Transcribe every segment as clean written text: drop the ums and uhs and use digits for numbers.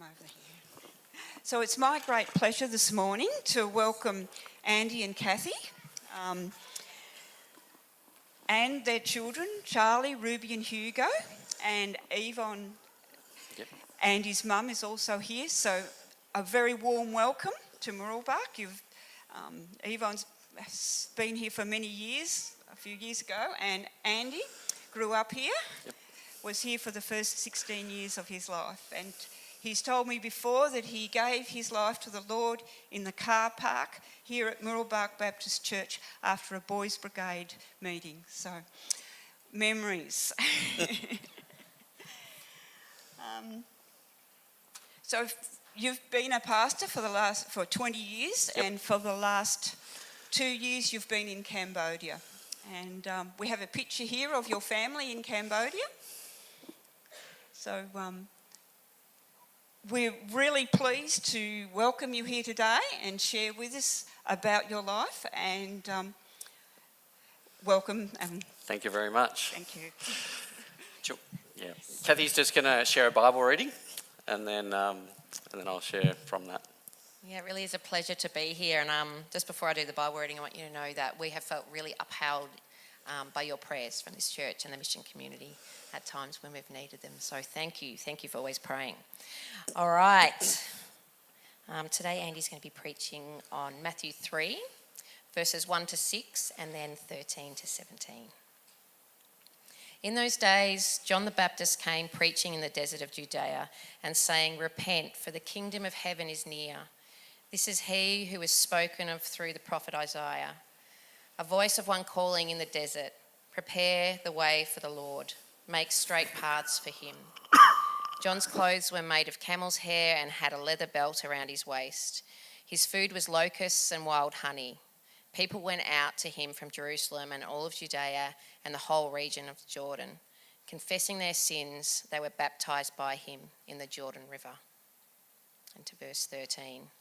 come over here. So it's my great pleasure this morning to welcome Andy and Kathy and their children, Charlie, Ruby and Hugo, and Yvonne. Yep. Andy's mum is also here, so a very warm welcome to Mooroolbark. Yvonne's been here for many years, a few years ago, and Andy grew up here, was here for the first 16 years of his life, and he's told me before that he gave his life to the Lord in the car park here at Mooroolbark Baptist Church after a Boys Brigade meeting. So, memories. So you've been a pastor for 20 years, and for the last 2 years you've been in Cambodia. And we have a picture here of your family in Cambodia. So we're really pleased to welcome you here today and share with us about your life, and welcome. Thank you very much. Thank you. Sure. Yeah. Kathy's just going to share a Bible reading, and then I'll share from that. Yeah, it really is a pleasure to be here. And just before I do the Bible reading, I want you to know that we have felt really upheld by your prayers from this church and the mission community at times when we've needed them. So thank you. Thank you for always praying. All right. Today Andy's going to be preaching on Matthew 3, verses 1 to 6, and then 13 to 17. In those days, John the Baptist came preaching in the desert of Judea and saying, "Repent, for the kingdom of heaven is near. This is he who is spoken of through the prophet Isaiah. A voice of one calling in the desert, prepare the way for the Lord, make straight paths for him." John's clothes were made of camel's hair and had a leather belt around his waist. His food was locusts and wild honey. People went out to him from Jerusalem and all of Judea and the whole region of Jordan. Confessing their sins, they were baptized by him in the Jordan River. And to verse 13.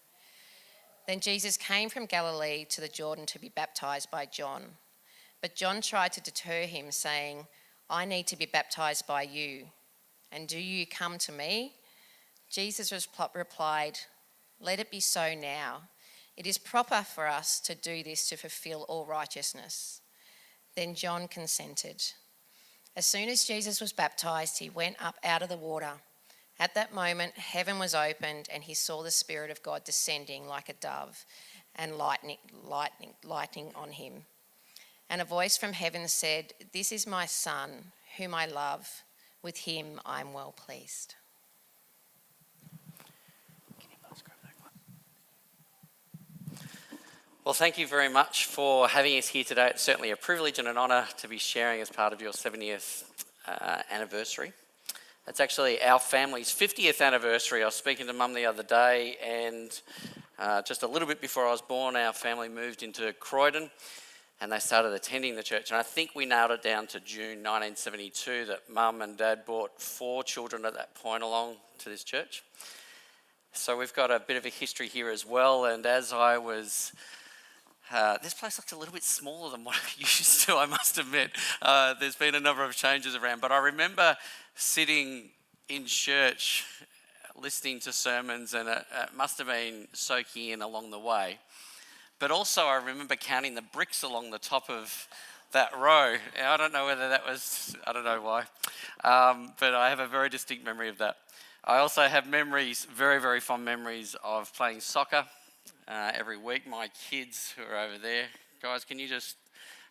Then Jesus came from Galilee to the Jordan to be baptized by John. But John tried to deter him, saying, "I need to be baptized by you, and do you come to me?" Jesus replied, "Let it be so now. It is proper for us to do this to fulfill all righteousness." Then John consented. As soon as Jesus was baptized, he went up out of the water. At that moment, heaven was opened, and he saw the Spirit of God descending like a dove and lightning on him. And a voice from heaven said, "This is my Son, whom I love. With him I am well pleased." Well, thank you very much for having us here today. It's certainly a privilege and an honour to be sharing as part of your 70th anniversary. It's actually our family's 50th anniversary. I was speaking to Mum the other day, and just a little bit before I was born, our family moved into Croydon and they started attending the church. And I think we nailed it down to June 1972 that Mum and Dad brought 4 children at that point along to this church. So we've got a bit of a history here as well. And as I was... this place looked a little bit smaller than what I'm used to, I must admit. There's been a number of changes around. But I remember sitting in church listening to sermons, and it must have been soaking in along the way. But also I remember counting the bricks along the top of that row. I don't know whether that was, I don't know why, but I have a very distinct memory of that. I also have memories, very, very fond memories of playing soccer every week. My kids who are over there, guys, can you just,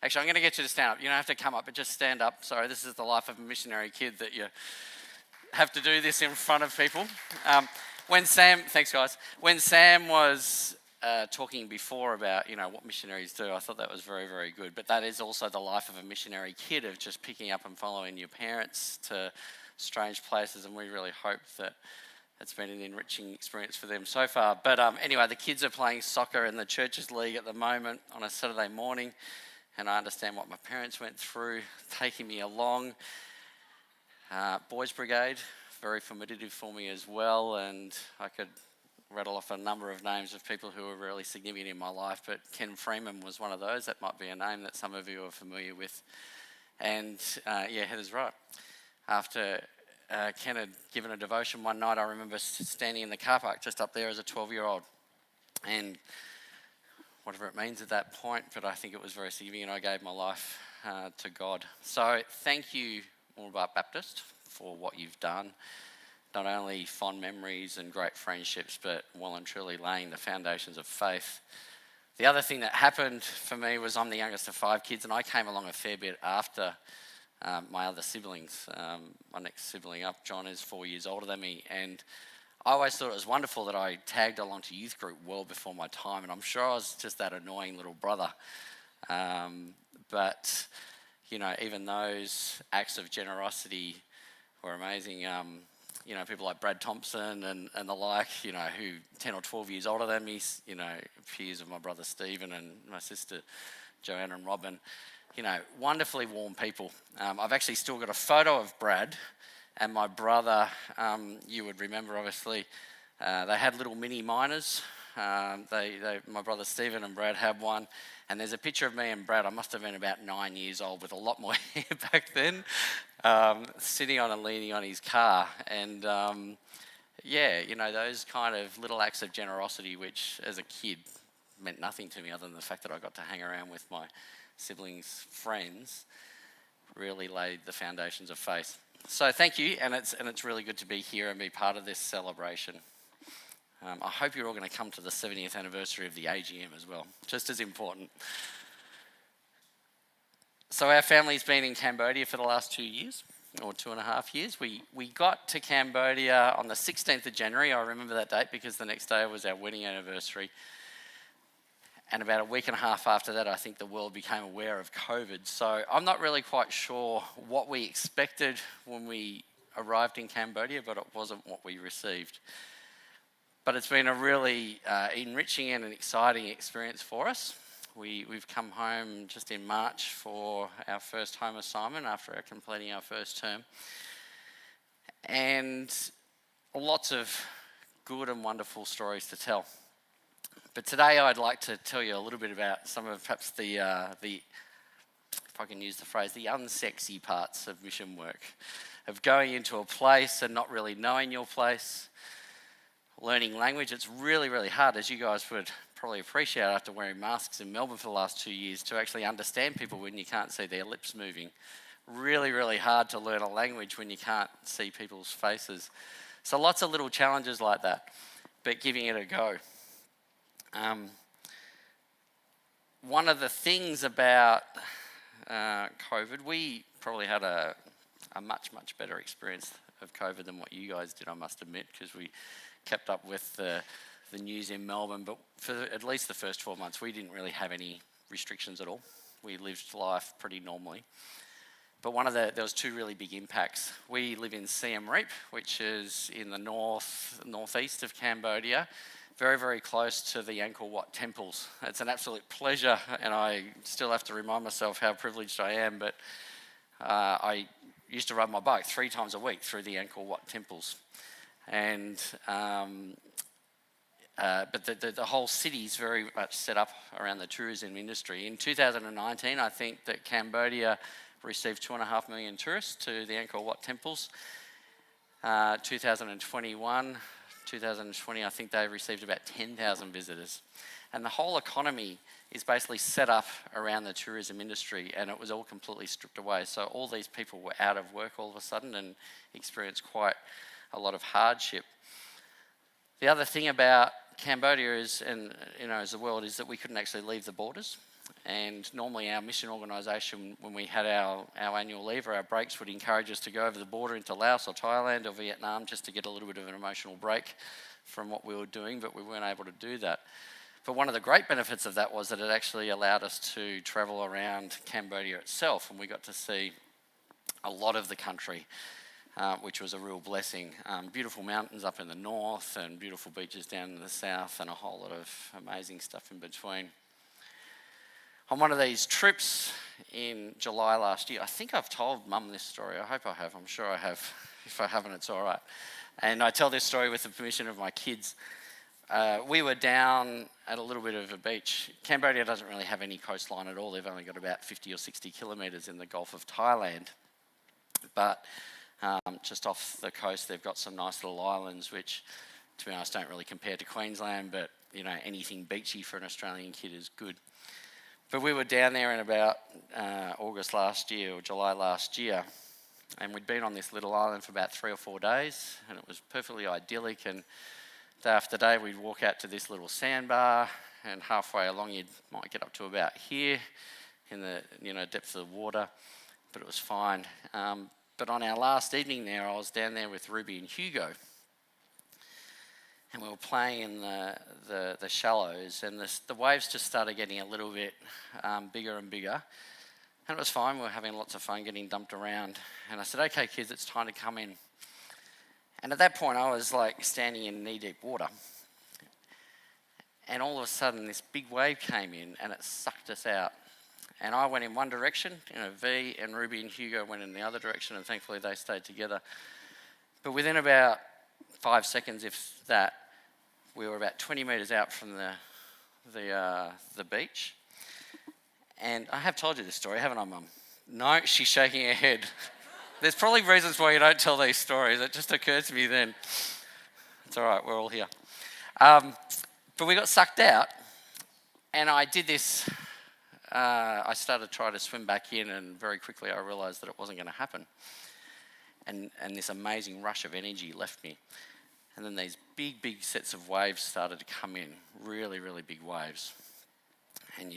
actually I'm going to get you to stand up. You don't have to come up, but just stand up. Sorry, this is the life of a missionary kid, that you have to do this in front of people. Thanks guys, when Sam was talking before about, what missionaries do, I thought that was very, very good. But that is also the life of a missionary kid, of just picking up and following your parents to strange places, and we really hope that it's been an enriching experience for them so far. But anyway, the kids are playing soccer in the Churches League at the moment on a Saturday morning, and I understand what my parents went through taking me along. Boys Brigade, very formative for me as well, and I could rattle off a number of names of people who were really significant in my life, but Ken Freeman was one of those. That might be a name that some of you are familiar with. And Heather's right. After Ken had given a devotion one night. I remember standing in the car park just up there as a 12-year-old, and whatever it means at that point, but I think it was very significant. I gave my life to God. So thank you, Mooroolbark Baptist, for what you've done. Not only fond memories and great friendships, but well and truly laying the foundations of faith. The other thing that happened for me was I'm the youngest of 5 kids, and I came along a fair bit after my other siblings. My next sibling up, John, is 4 years older than me, and I always thought it was wonderful that I tagged along to youth group well before my time, and I'm sure I was just that annoying little brother. But, you know, even those acts of generosity were amazing. You know, people like Brad Thompson and the like, you know, who 10 or 12 years older than me, you know, peers of my brother Stephen and my sister Joanna and Robin, you know, wonderfully warm people. I've actually still got a photo of Brad and my brother. You would remember, obviously, they had little mini miners. My brother Stephen and Brad had one, and there's a picture of me and Brad. I must have been about 9 years old with a lot more hair back then, sitting on and leaning on his car. And yeah, you know, those kind of little acts of generosity, which as a kid meant nothing to me other than the fact that I got to hang around with my siblings' friends, really laid the foundations of faith. So thank you, and it's really good to be here and be part of this celebration. I hope you're all going to come to the 70th anniversary of the AGM as well, just as important. So our family's been in Cambodia for the last 2 years, or 2.5 years. We got to Cambodia on the 16th of January. I remember that date because the next day was our wedding anniversary. And about a week and a half after that, I think the world became aware of COVID. So I'm not really quite sure what we expected when we arrived in Cambodia, but it wasn't what we received. But it's been a really enriching and an exciting experience for us. We've come home just in March for our first home assignment after completing our first term. And lots of good and wonderful stories to tell. But today I'd like to tell you a little bit about some of perhaps the if I can use the phrase, the unsexy parts of mission work, of going into a place and not really knowing your place, learning language. It's really, really hard, as you guys would probably appreciate after wearing masks in Melbourne for the last 2 years, to actually understand people when you can't see their lips moving. Really, really hard to learn a language when you can't see people's faces. So lots of little challenges like that, but giving it a go. One of the things about COVID, we probably had a much, much better experience of COVID than what you guys did, I must admit, because we kept up with the news in Melbourne, but for at least the first 12 months, we didn't really have any restrictions at all. We lived life pretty normally. But there was 2 really big impacts. We live in Siem Reap, which is in the northeast of Cambodia, very, very close to the Angkor Wat temples. It's an absolute pleasure, and I still have to remind myself how privileged I am, but I used to ride my bike 3 times a week through the Angkor Wat temples. And but the whole city is very much set up around the tourism industry. In 2019, I think that Cambodia received 2.5 million tourists to the Angkor Wat temples. 2020, I think they received about 10,000 visitors. And the whole economy is basically set up around the tourism industry, and it was all completely stripped away. So all these people were out of work all of a sudden and experienced quite a lot of hardship. The other thing about Cambodia is, and you know, as the world, is that we couldn't actually leave the borders. And normally our mission organisation, when we had our annual leave or our breaks, would encourage us to go over the border into Laos or Thailand or Vietnam just to get a little bit of an emotional break from what we were doing, but we weren't able to do that. But one of the great benefits of that was that it actually allowed us to travel around Cambodia itself, and we got to see a lot of the country, which was a real blessing. Beautiful mountains up in the north and beautiful beaches down in the south and a whole lot of amazing stuff in between. On one of these trips in July last year, I think I've told Mum this story. I hope I have. I'm sure I have. If I haven't, it's all right. And I tell this story with the permission of my kids. We were down at a little bit of a beach. Cambodia doesn't really have any coastline at all. They've only got about 50 or 60 kilometres in the Gulf of Thailand. But just off the coast. They've got some nice little islands, which, to be honest, don't really compare to Queensland, but anything beachy for an Australian kid is good. But we were down there in about August last year or July last year, and we'd been on this little island for about 3 or 4 days, and it was perfectly idyllic. And day after day, we'd walk out to this little sandbar, and halfway along, you might get up to about here in the depth of the water, but it was fine. But on our last evening there, I was down there with Ruby and Hugo, and we were playing in the shallows, and the waves just started getting a little bit bigger and bigger. And it was fine. We were having lots of fun getting dumped around. And I said, okay, kids, it's time to come in. And at that point, I was like standing in knee-deep water. And all of a sudden, this big wave came in and it sucked us out. And I went in one direction, in a V, and Ruby and Hugo went in the other direction, and thankfully they stayed together. But within about 5 seconds, if that, we were about 20 metres out from the beach. And I have told you this story, haven't I, Mum? No, she's shaking her head. There's probably reasons why you don't tell these stories. It just occurred to me then. It's all right, we're all here. But we got sucked out, and I did this. I started trying to swim back in, and very quickly I realised that it wasn't going to happen. And this amazing rush of energy left me. And then these big sets of waves started to come in, really, really big waves. And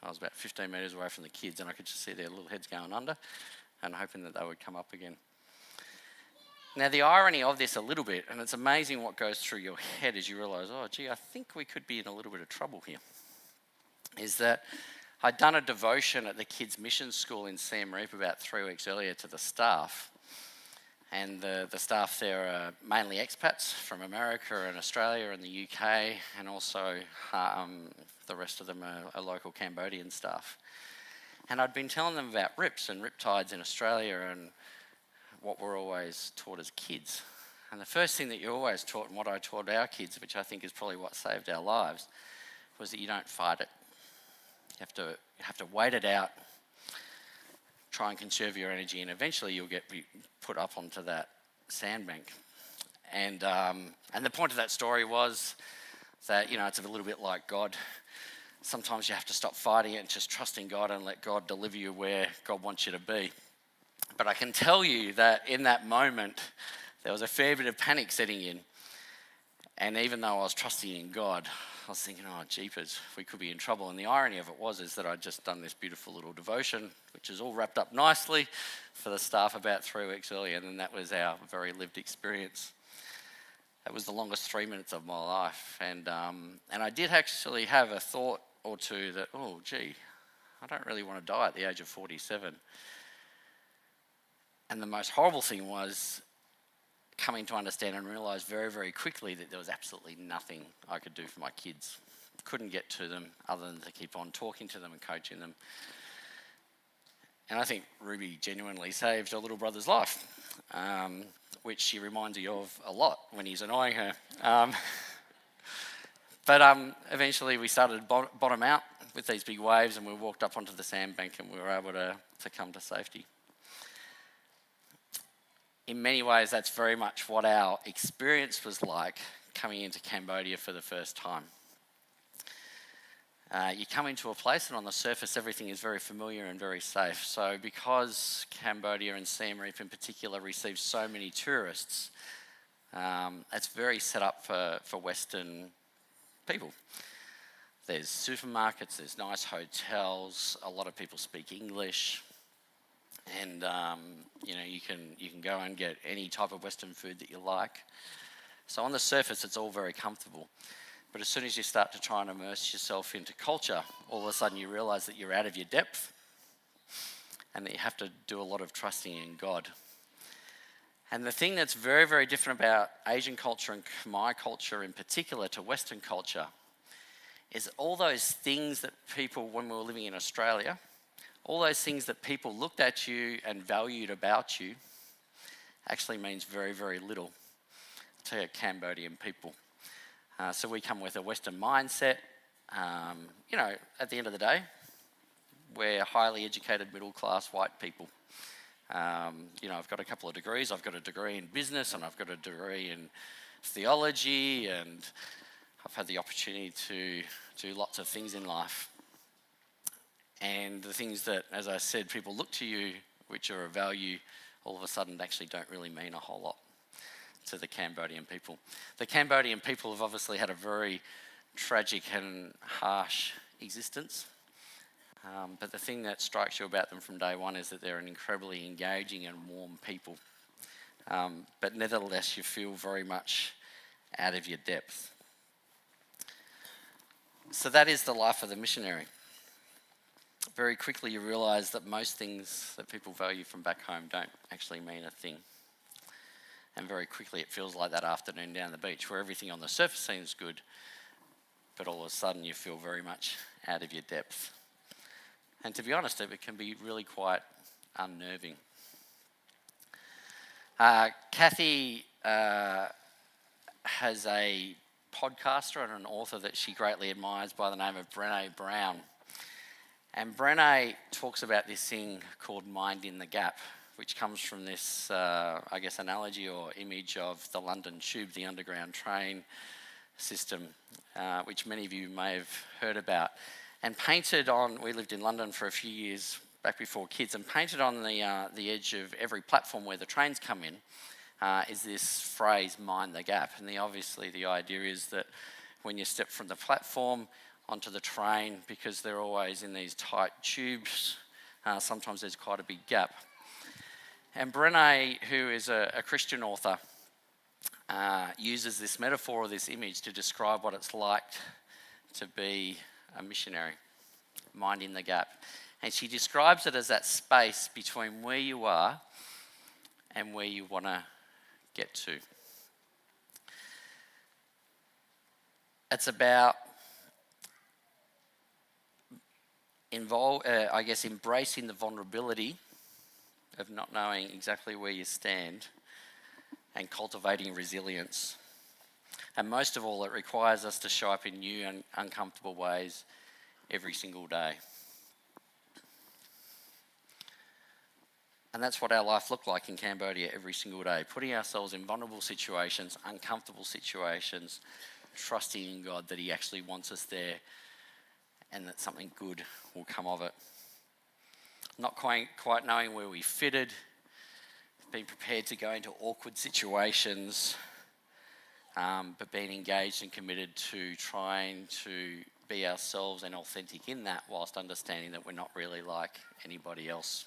I was about 15 metres away from the kids, and I could just see their little heads going under and hoping that they would come up again. Now, the irony of this a little bit, and it's amazing what goes through your head as you realise, oh, gee, I think we could be in a little bit of trouble here, is that I'd done a devotion at the kids' mission school in Siem Reap about 3 weeks earlier to the staff. And the staff there are mainly expats from America and Australia and the UK, and also the rest of them are local Cambodian staff. And I'd been telling them about rips and riptides in Australia and what we're always taught as kids. And the first thing that you're always taught, and what I taught our kids, which I think is probably what saved our lives, was that you don't fight it. You have to wait it out, try and conserve your energy, and eventually you'll get put up onto that sandbank. And the point of that story was that, it's a little bit like God. Sometimes you have to stop fighting it and just trust in God and let God deliver you where God wants you to be. But I can tell you that in that moment, there was a fair bit of panic setting in. And even though I was trusting in God, I was thinking, oh, jeepers, we could be in trouble. And the irony of it is that I'd just done this beautiful little devotion, which is all wrapped up nicely for the staff about 3 weeks earlier. And then that was our very lived experience. That was the longest 3 minutes of my life. And I did actually have a thought or two that, oh, gee, I don't really want to die at the age of 47. And the most horrible thing was coming to understand and realise very, very quickly that there was absolutely nothing I could do for my kids. Couldn't get to them other than to keep on talking to them and coaching them. And I think Ruby genuinely saved her little brother's life, which she reminds you of a lot when he's annoying her. But eventually we started to bottom out with these big waves, and we walked up onto the sandbank and we were able to come to safety. In many ways, that's very much what our experience was like coming into Cambodia for the first time. You come into a place and on the surface everything is very familiar and very safe. So because Cambodia and Siem Reap in particular receives so many tourists, it's very set up for Western people. There's supermarkets, there's nice hotels, a lot of people speak English, and you can go and get any type of Western food that you like. So on the surface it's all very comfortable. But as soon as you start to try and immerse yourself into culture, all of a sudden you realise that you're out of your depth and that you have to do a lot of trusting in God. And the thing that's very, very different about Asian culture and Khmer culture in particular to Western culture is all those things that people, when we were living in Australia, all those things that people looked at you and valued about you actually means very, very little to Cambodian people. So we come with a Western mindset. At the end of the day, we're highly educated, middle-class white people. I've got a couple of degrees. I've got a degree in business and I've got a degree in theology, and I've had the opportunity to do lots of things in life. And the things that, as I said, people look to you, which are of value, all of a sudden actually don't really mean a whole lot to the Cambodian people. The Cambodian people have obviously had a very tragic and harsh existence. But the thing that strikes you about them from day one is that they're an incredibly engaging and warm people. But nevertheless, you feel very much out of your depth. So that is the life of the missionary. Very quickly you realise that most things that people value from back home don't actually mean a thing. And very quickly it feels like that afternoon down the beach where everything on the surface seems good, but all of a sudden you feel very much out of your depth. And to be honest, it can be really quite unnerving. Kathy has a podcaster and an author that she greatly admires by the name of Brené Brown. And Brené talks about this thing called mind in the gap, which comes from this, analogy or image of the London Tube, the underground train system, which many of you may have heard about. And we lived in London for a few years back before kids, and painted on the edge of every platform where the trains come in is this phrase, mind the gap. And obviously the idea is that when you step from the platform onto the train, because they're always in these tight tubes, sometimes there's quite a big gap. And Brené, who is a Christian author, uses this metaphor or this image to describe what it's like to be a missionary, minding the gap. And she describes it as that space between where you are and where you want to get to. It's about embracing the vulnerability of not knowing exactly where you stand and cultivating resilience. And most of all, it requires us to show up in new and uncomfortable ways every single day. And that's what our life looked like in Cambodia every single day, putting ourselves in vulnerable situations, uncomfortable situations, trusting in God that He actually wants us there and that something good will come of it. Not quite knowing where we fitted, being prepared to go into awkward situations, but being engaged and committed to trying to be ourselves and authentic in that, whilst understanding that we're not really like anybody else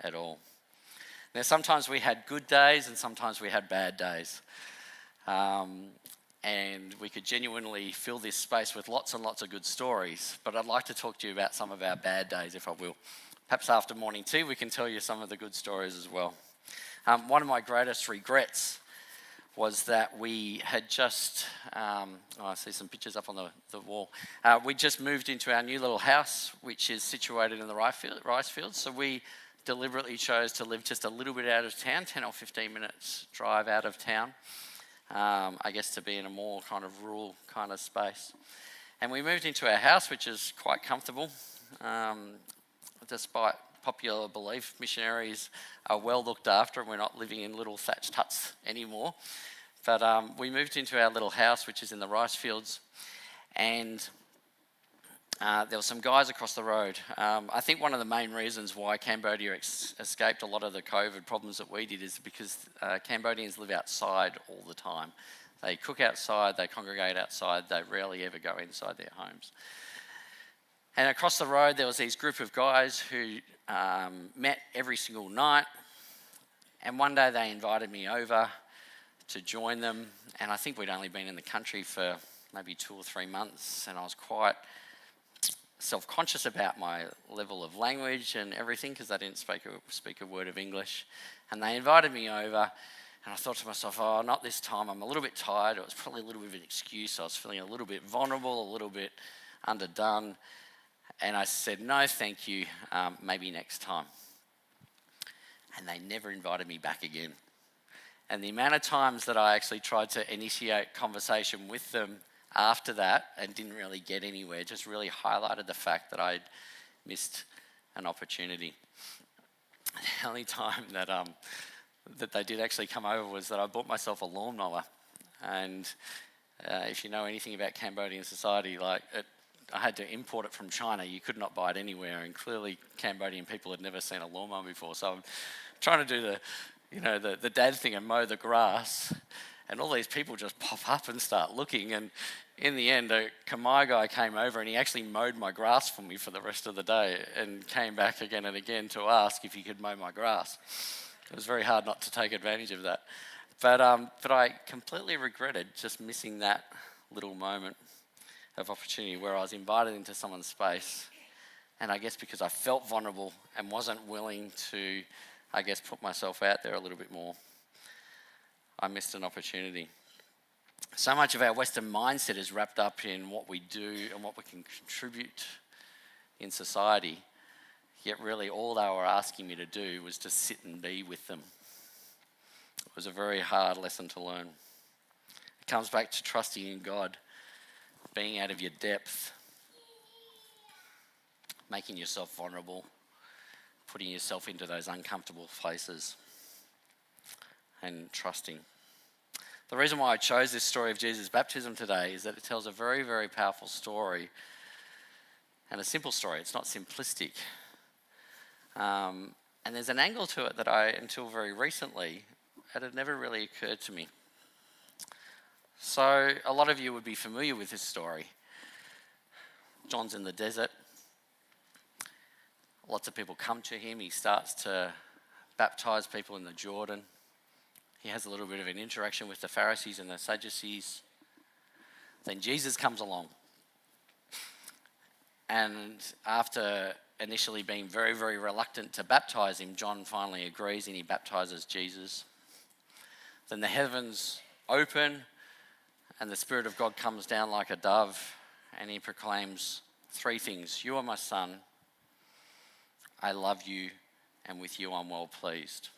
at all. Now, sometimes we had good days and sometimes we had bad days. And we could genuinely fill this space with lots and lots of good stories. But I'd like to talk to you about some of our bad days, if I will. Perhaps after morning tea, we can tell you some of the good stories as well. One of my greatest regrets was that we had just, I see some pictures up on the wall. We just moved into our new little house, which is situated in the rice fields. So we deliberately chose to live just a little bit out of town, 10 or 15 minutes drive out of town. To be in a more kind of rural kind of space. And we moved into our house, which is quite comfortable. Despite popular belief, missionaries are well looked after and we're not living in little thatched huts anymore. But we moved into our little house, which is in the rice fields, and there were some guys across the road. I think one of the main reasons why Cambodia escaped a lot of the COVID problems that we did is because Cambodians live outside all the time. They cook outside, they congregate outside, they rarely ever go inside their homes. And across the road there was these group of guys who met every single night, and one day they invited me over to join them, and I think we'd only been in the country for maybe 2 or 3 months, and I was quite self-conscious about my level of language and everything because I didn't speak a word of English. And they invited me over, and I thought to myself, oh, not this time, I'm a little bit tired. It was probably a little bit of an excuse. I was feeling a little bit vulnerable, a little bit underdone. And I said, no, thank you, maybe next time. And they never invited me back again. And the amount of times that I actually tried to initiate conversation with them after that and didn't really get anywhere just really highlighted the fact that I'd missed an opportunity. The only time that that they did actually come over was that I bought myself a lawnmower. And if you know anything about Cambodian society, I had to import it from China. You could not buy it anywhere, and clearly Cambodian people had never seen a lawnmower before. So I'm trying to do the dad thing and mow the grass, and all these people just pop up and start looking. And in the end, a Khmer guy came over and he actually mowed my grass for me for the rest of the day, and came back again and again to ask if he could mow my grass. It was very hard not to take advantage of that. But I completely regretted just missing that little moment of opportunity where I was invited into someone's space, and I guess because I felt vulnerable and wasn't willing to, put myself out there a little bit more, I missed an opportunity. So much of our Western mindset is wrapped up in what we do and what we can contribute in society, yet really all they were asking me to do was to sit and be with them. It was a very hard lesson to learn. It comes back to trusting in God, being out of your depth, making yourself vulnerable, putting yourself into those uncomfortable places, and trusting. The reason why I chose this story of Jesus' baptism today is that it tells a very, very powerful story, and a simple story. It's not simplistic. And there's an angle to it that until very recently, it had never really occurred to me. So a lot of you would be familiar with this story. John's in the desert. Lots of people come to him. He starts to baptize people in the Jordan. He has a little bit of an interaction with the Pharisees and the Sadducees. Then Jesus comes along. And after initially being very, very reluctant to baptize him, John finally agrees and he baptizes Jesus. Then the heavens open and the Spirit of God comes down like a dove, and he proclaims three things. You are my son. I love you, and with you I'm well pleased.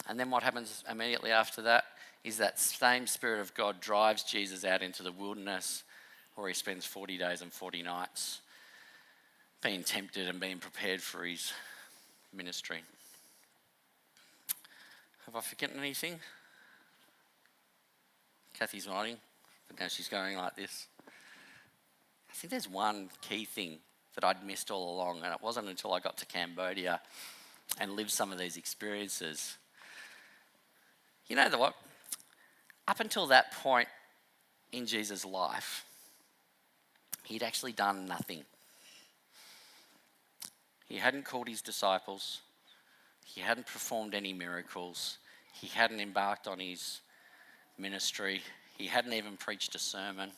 And then what happens immediately after that is that same Spirit of God drives Jesus out into the wilderness, where he spends 40 days and 40 nights being tempted and being prepared for his ministry. Have I forgotten anything? Kathy's nodding, but now she's going like this. I think there's one key thing that I'd missed all along, and it wasn't until I got to Cambodia and lived some of these experiences. You know what? Up until that point in Jesus' life, he'd actually done nothing. He hadn't called his disciples. He hadn't performed any miracles. He hadn't embarked on his ministry. He hadn't even preached a sermon.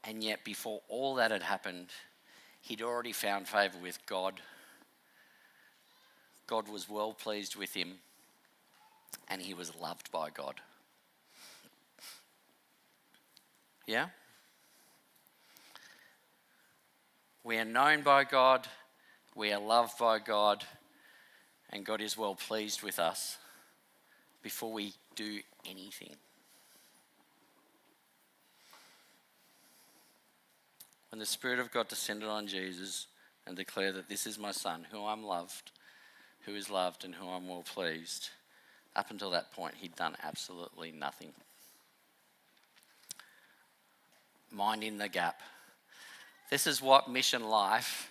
And yet, before all that had happened, he'd already found favour with God. God was well pleased with him, and he was loved by God. Yeah? We are known by God, we are loved by God, and God is well pleased with us before we do anything. When the Spirit of God descended on Jesus and declared that this is my son, who I'm loved, who is loved, and who I'm well pleased, up until that point, he'd done absolutely nothing. Minding the gap. This is what mission life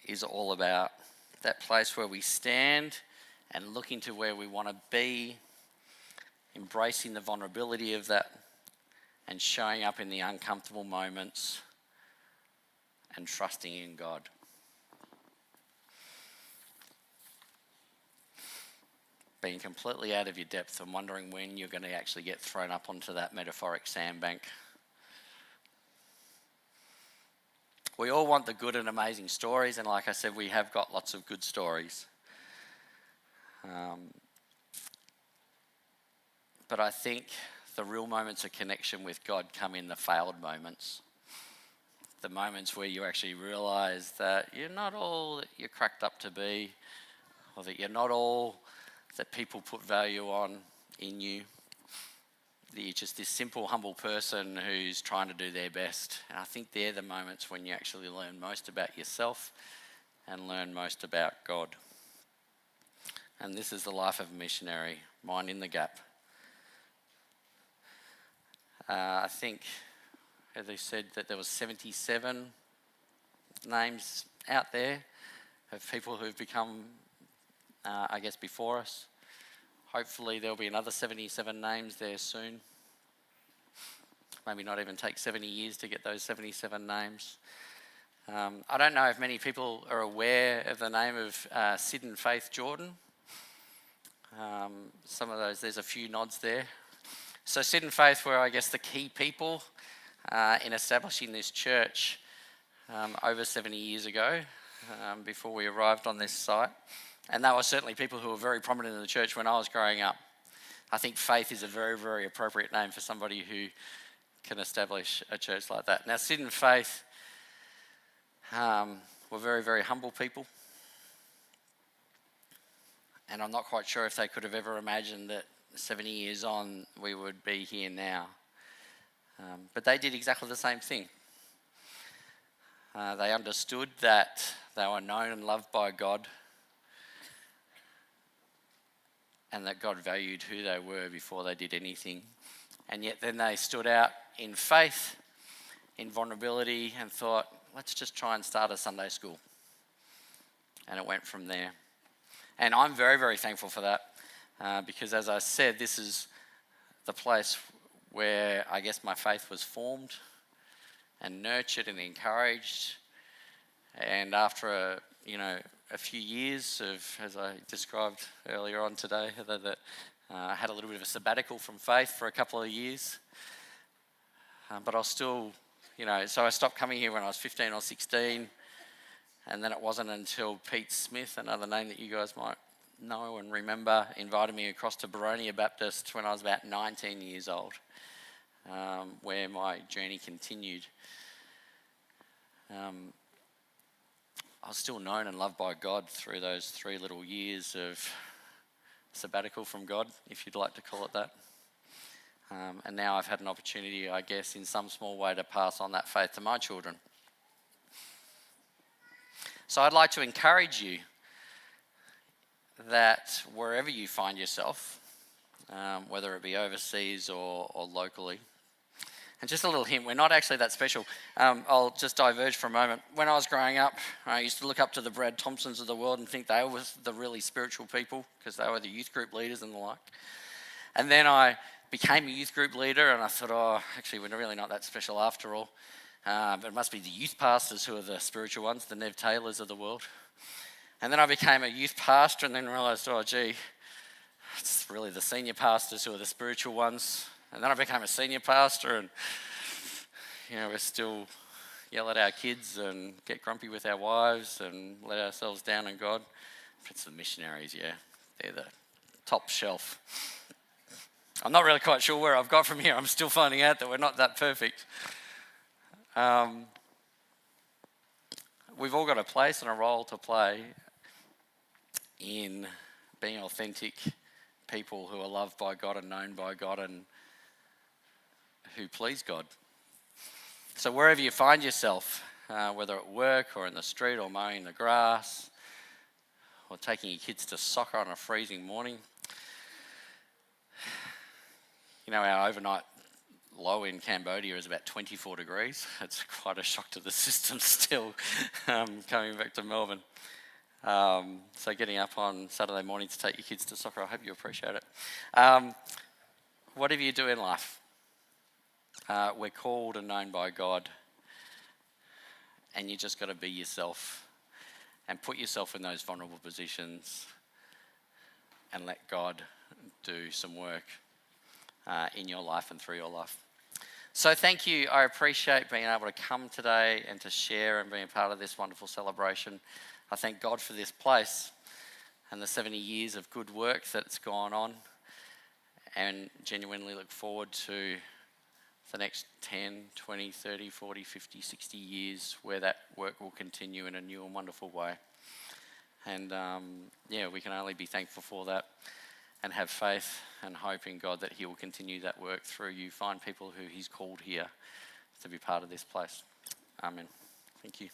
is all about. That place where we stand and look into where we want to be, embracing the vulnerability of that, and showing up in the uncomfortable moments and trusting in God. Being completely out of your depth and wondering when you're going to actually get thrown up onto that metaphoric sandbank. We all want the good and amazing stories, and like I said, we have got lots of good stories. But I think the real moments of connection with God come in the failed moments. The moments where you actually realise that you're not all that you're cracked up to be, or that you're not all that people put value on in you. That you're just this simple, humble person who's trying to do their best. And I think they're the moments when you actually learn most about yourself and learn most about God. And this is the life of a missionary, minding the gap. I think, as they said, that there was 77 names out there of people who've become, before us. Hopefully there'll be another 77 names there soon. Maybe not even take 70 years to get those 77 names. I don't know if many people are aware of the name of Sid and Faith Jordan. Some of those, there's a few nods there. So Sid and Faith were, I guess, the key people in establishing this church over 70 years ago, before we arrived on this site. And they were certainly people who were very prominent in the church when I was growing up. I think Faith is a very, very appropriate name for somebody who can establish a church like that. Now, Sid and Faith were very, very humble people. And I'm not quite sure if they could have ever imagined that 70 years on we would be here now. But they did exactly the same thing. They understood that they were known and loved by God, and that God valued who they were before they did anything. And yet then they stood out in faith, in vulnerability, and thought, let's just try and start a Sunday school. And it went from there. And I'm very, very thankful for that, because as I said, this is the place where I guess my faith was formed and nurtured and encouraged. And after a few years of, as I described earlier on today, that I had a little bit of a sabbatical from faith for a couple of years. But I was still, so I stopped coming here when I was 15 or 16. And then it wasn't until Pete Smith, another name that you guys might know and remember, invited me across to Baronia Baptist when I was about 19 years old, where my journey continued. I was still known and loved by God through those 3 little years of sabbatical from God, if you'd like to call it that. And now I've had an opportunity, I guess, in some small way to pass on that faith to my children. So I'd like to encourage you that wherever you find yourself, whether it be overseas or locally, and just a little hint, we're not actually that special. I'll just diverge for a moment. When I was growing up, I used to look up to the Brad Thompsons of the world and think they were the really spiritual people because they were the youth group leaders and the like. And then I became a youth group leader and I thought, actually we're really not that special after all. But it must be the youth pastors who are the spiritual ones, the Nev Taylors of the world. And then I became a youth pastor and then realised, it's really the senior pastors who are the spiritual ones. And then I became a senior pastor and, we still yell at our kids and get grumpy with our wives and let ourselves down on God. But it's the missionaries, they're the top shelf. I'm not really quite sure where I've got from here. I'm still finding out that we're not that perfect. We've all got a place and a role to play in being authentic people who are loved by God and known by God and who please God. So wherever you find yourself, whether at work or in the street or mowing the grass or taking your kids to soccer on a freezing morning, our overnight low in Cambodia is about 24 degrees. It's quite a shock to the system still, coming back to Melbourne. So getting up on Saturday morning to take your kids to soccer, I hope you appreciate it. Whatever you do in life, we're called and known by God, and you just got to be yourself and put yourself in those vulnerable positions and let God do some work in your life and through your life. So thank you. I appreciate being able to come today and to share and being a part of this wonderful celebration. I thank God for this place and the 70 years of good work that's gone on, and genuinely look forward to the next 10, 20, 30, 40, 50, 60 years where that work will continue in a new and wonderful way. And we can only be thankful for that and have faith and hope in God that he will continue that work through you. Find people who he's called here to be part of this place. Amen. Thank you.